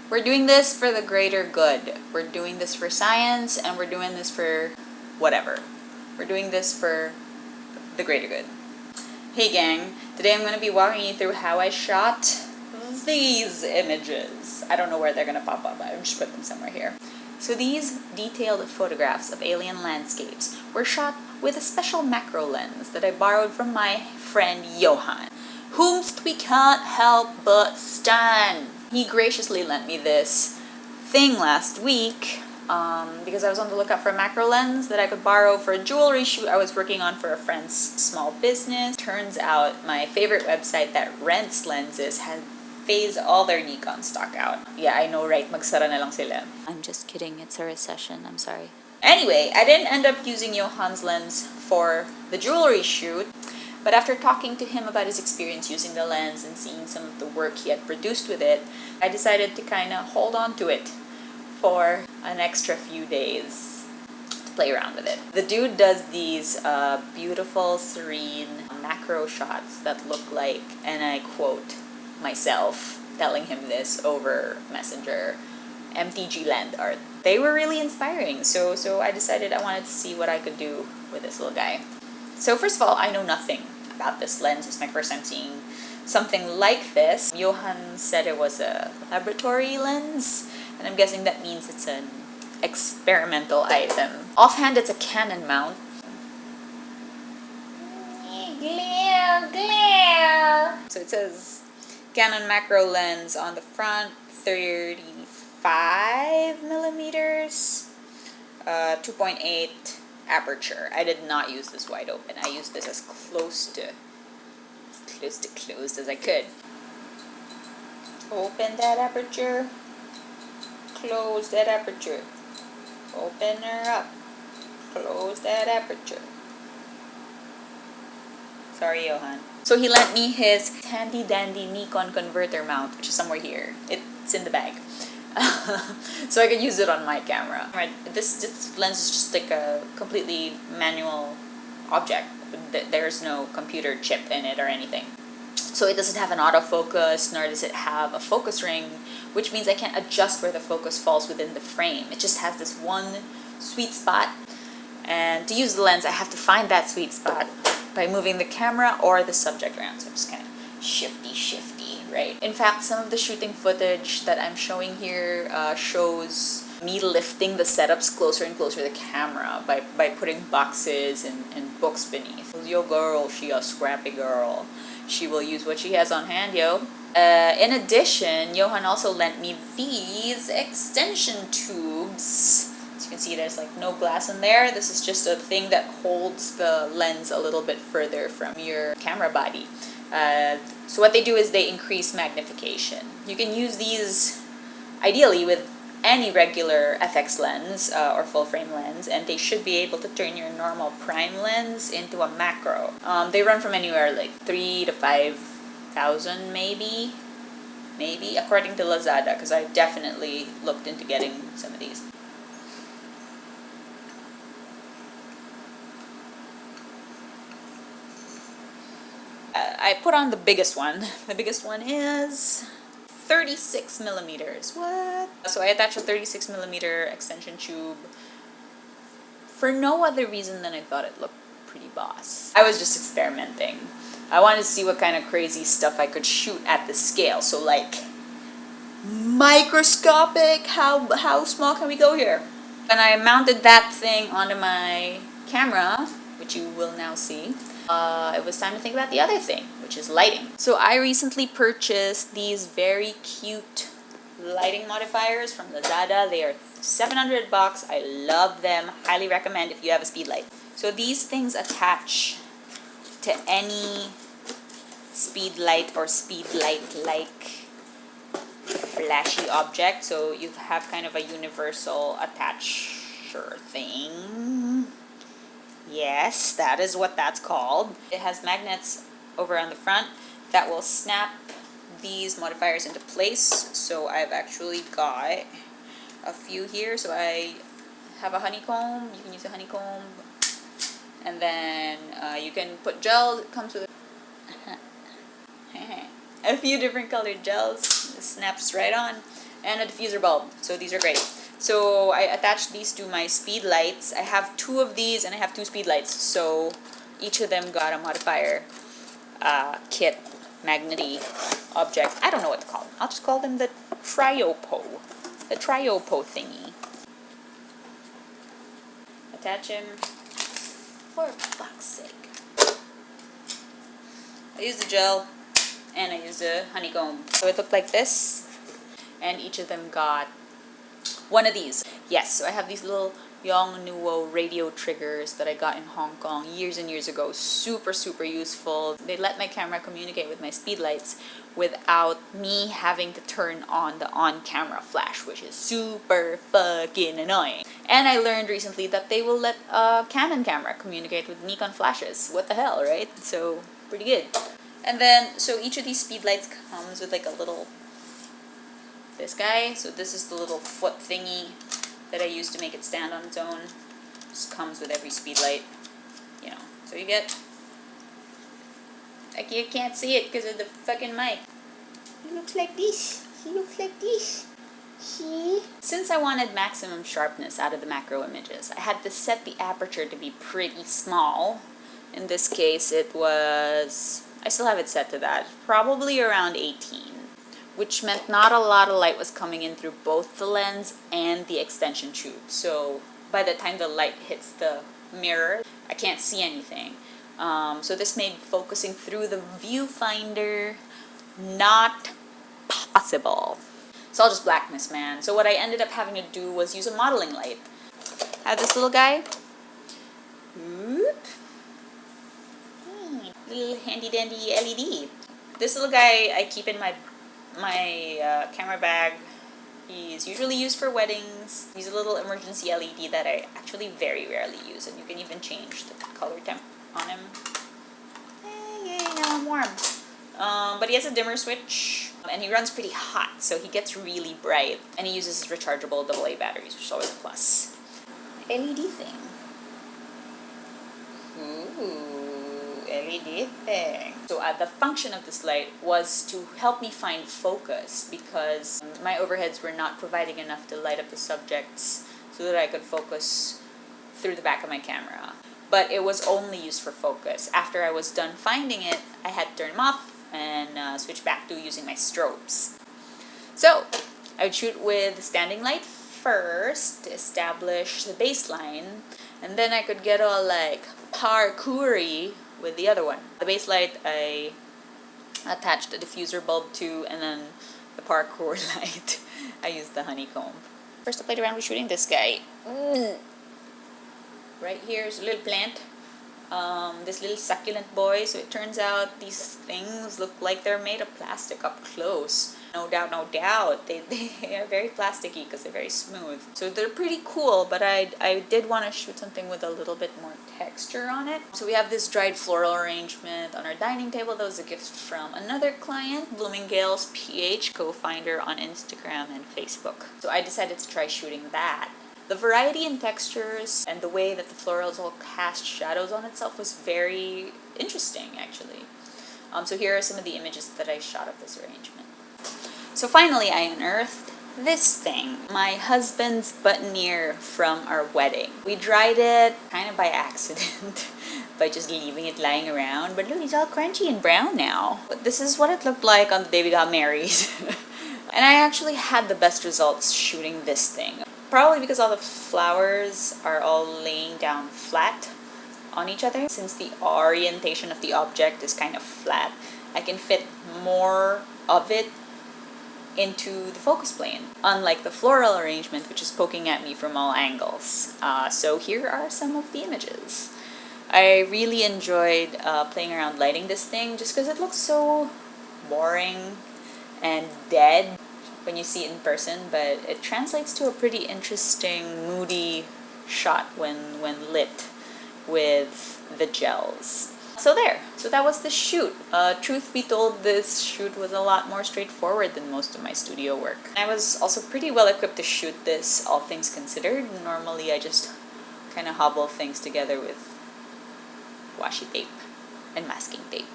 We're doing this for the greater good. We're doing this for science, and we're doing this for whatever. We're doing this for the greater good. Hey gang, today I'm going to be walking you through how I shot these images. I don't know where they're going to pop up. I just put them somewhere here. So these detailed photographs of alien landscapes were shot with a special macro lens that I borrowed from my friend Johan, whomst we can't help but stan. He graciously lent me this thing last week because I was on the lookout for a macro lens that I could borrow for a jewelry shoot I was working on for a friend's small business. Turns out my favorite website that rents lenses had phased all their Nikon stock out. Yeah, I know, right? Magsara na lang sila. I'm just kidding. It's a recession. I'm sorry. Anyway, I didn't end up using Johan's lens for the jewelry shoot, but after talking to him about his experience using the lens and seeing some of the work he had produced with it, I decided to kind of hold on to it for an extra few days to play around with it. The dude does these beautiful, serene macro shots that look like, and I quote myself telling him this over Messenger, MTG land art. They were really inspiring, so I decided I wanted to see what I could do with this little guy. So first of all, I know nothing about this lens. It's my first time seeing something like this. Johan said it was a laboratory lens, and I'm guessing that means it's an experimental item. Offhand, it's a Canon mount. Glare. So it says Canon macro lens on the front, 35 millimeters, 2.8 aperture. I did not use this wide open. I used this as close to closed as I could. Open that aperture. Close that aperture. Open her up. Close that aperture. Sorry, Johan. So he lent me his handy dandy Nikon converter mount, which is somewhere here. It's in the bag. So I could use it on my camera. Right, this lens is just like a completely manual object. There's no computer chip in it or anything. So it doesn't have an autofocus, nor does it have a focus ring, which means I can't adjust where the focus falls within the frame. It just has this one sweet spot. And to use the lens, I have to find that sweet spot by moving the camera or the subject around. So I'm just kind of shifty, right? In fact, some of the shooting footage that I'm showing here shows me lifting the setups closer and closer to the camera by putting boxes and books beneath. Yo girl, she a scrappy girl. She will use what she has on hand, yo. In addition, Johan also lent me these extension tubes. As you can see, there's like no glass in there. This is just a thing that holds the lens a little bit further from your camera body. So what they do is they increase magnification. You can use these ideally with any regular FX lens or full frame lens, and they should be able to turn your normal prime lens into a macro. They run from anywhere like 3,000 to 5,000 maybe according to Lazada, because I definitely looked into getting some of these. I put on the biggest one. The biggest one is 36 millimeters. What? So I attached a 36 millimeter extension tube for no other reason than I thought it looked pretty boss. I was just experimenting. I wanted to see what kind of crazy stuff I could shoot at this scale. So like microscopic, how small can we go here? When I mounted that thing onto my camera, which you will now see, it was time to think about the other thing, which is lighting. So I recently purchased these very cute lighting modifiers from Lazada. They are $700. I love them. Highly recommend if you have a speed light. So these things attach to any speed light or speed light-like flashy object. So you have kind of a universal attacher thing. Yes, that is what that's called. It has magnets over on the front that will snap these modifiers into place. So I've actually got a few here. So I have a honeycomb. You can use a honeycomb. And then you can put gel. It comes with a few different colored gels. It snaps right on. and a diffuser bulb. So these are great. So I attached these to my speed lights. I have 2 of these and I have 2 speed lights. So each of them got a modifier kit, magnety object. I don't know what to call them. I'll just call them the triopo. The triopo thingy. Attach him. For fuck's sake. I use the gel and I use the honeycomb. So it looked like this. And each of them got one of these. Yes, so I have these little Yongnuo radio triggers that I got in Hong Kong years and years ago. Super, super useful. They let my camera communicate with my speed lights without me having to turn on the on-camera flash, which is super fucking annoying. And I learned recently that they will let a Canon camera communicate with Nikon flashes. What the hell, right? So, pretty good. And then, so each of these speed lights comes with like a little, this guy. So this is the little foot thingy that I use to make it stand on its own. Just comes with every speed light, you know. So you get, like you can't see it because of the fucking mic. He looks like this. He looks like this. See? Since I wanted maximum sharpness out of the macro images, I had to set the aperture to be pretty small. In this case, it was, I still have it set to that, probably around 18. Which meant not a lot of light was coming in through both the lens and the extension tube. So by the time the light hits the mirror, I can't see anything. So this made focusing through the viewfinder not possible. So I'll just blacken this, man. So what I ended up having to do was use a modeling light. I have this little guy. Oop. Little handy dandy LED. This little guy I keep in my camera bag. He's usually used for weddings. He's a little emergency LED that I actually very rarely use, and you can even change the color temp on him. Yay, now I'm warm. But he has a dimmer switch, and he runs pretty hot, so he gets really bright, and he uses rechargeable AA batteries, which is always a plus. LED thing. Ooh, LED thing. So the function of this light was to help me find focus, because my overheads were not providing enough to light up the subjects so that I could focus through the back of my camera. But it was only used for focus. After I was done finding it, I had to turn them off and switch back to using my strobes. So I would shoot with the standing light first to establish the baseline, and then I could get all like parkour-y with the other one. The base light I attached a diffuser bulb to, and then the parkour light I used the honeycomb. First I played around with shooting this guy. Right here is a little plant. This little succulent boy. So it turns out these things look like they're made of plastic up close. No doubt, no doubt. They are very plasticky because they're very smooth. So they're pretty cool, but I did want to shoot something with a little bit more texture on it. So we have this dried floral arrangement on our dining table. That was a gift from another client, Bloomingdale's PH, co-founder on Instagram and Facebook. So I decided to try shooting that. The variety in textures and the way that the florals all cast shadows on itself was very interesting, actually. So here are some of the images that I shot of this arrangement. So finally, I unearthed this thing, my husband's buttonniere from our wedding. We dried it kind of by accident by just leaving it lying around, but look, it's all crunchy and brown now. But this is what it looked like on the day we got married. And I actually had the best results shooting this thing. Probably because all the flowers are all laying down flat on each other. Since the orientation of the object is kind of flat, I can fit more of it into the focus plane, unlike the floral arrangement, which is poking at me from all angles. So here are some of the images. I really enjoyed playing around lighting this thing just because it looks so boring and dead when you see it in person, but it translates to a pretty interesting, moody shot when lit with the gels. So there. So that was the shoot. Truth be told, this shoot was a lot more straightforward than most of my studio work. I was also pretty well equipped to shoot this, all things considered. Normally I just kind of hobble things together with washi tape and masking tape.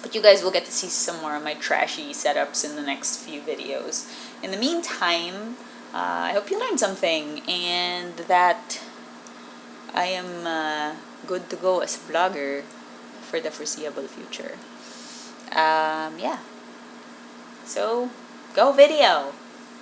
But you guys will get to see some more of my trashy setups in the next few videos. in the meantime, I hope you learned something and that I am good to go as a vlogger for the foreseeable future. Yeah. So, go video!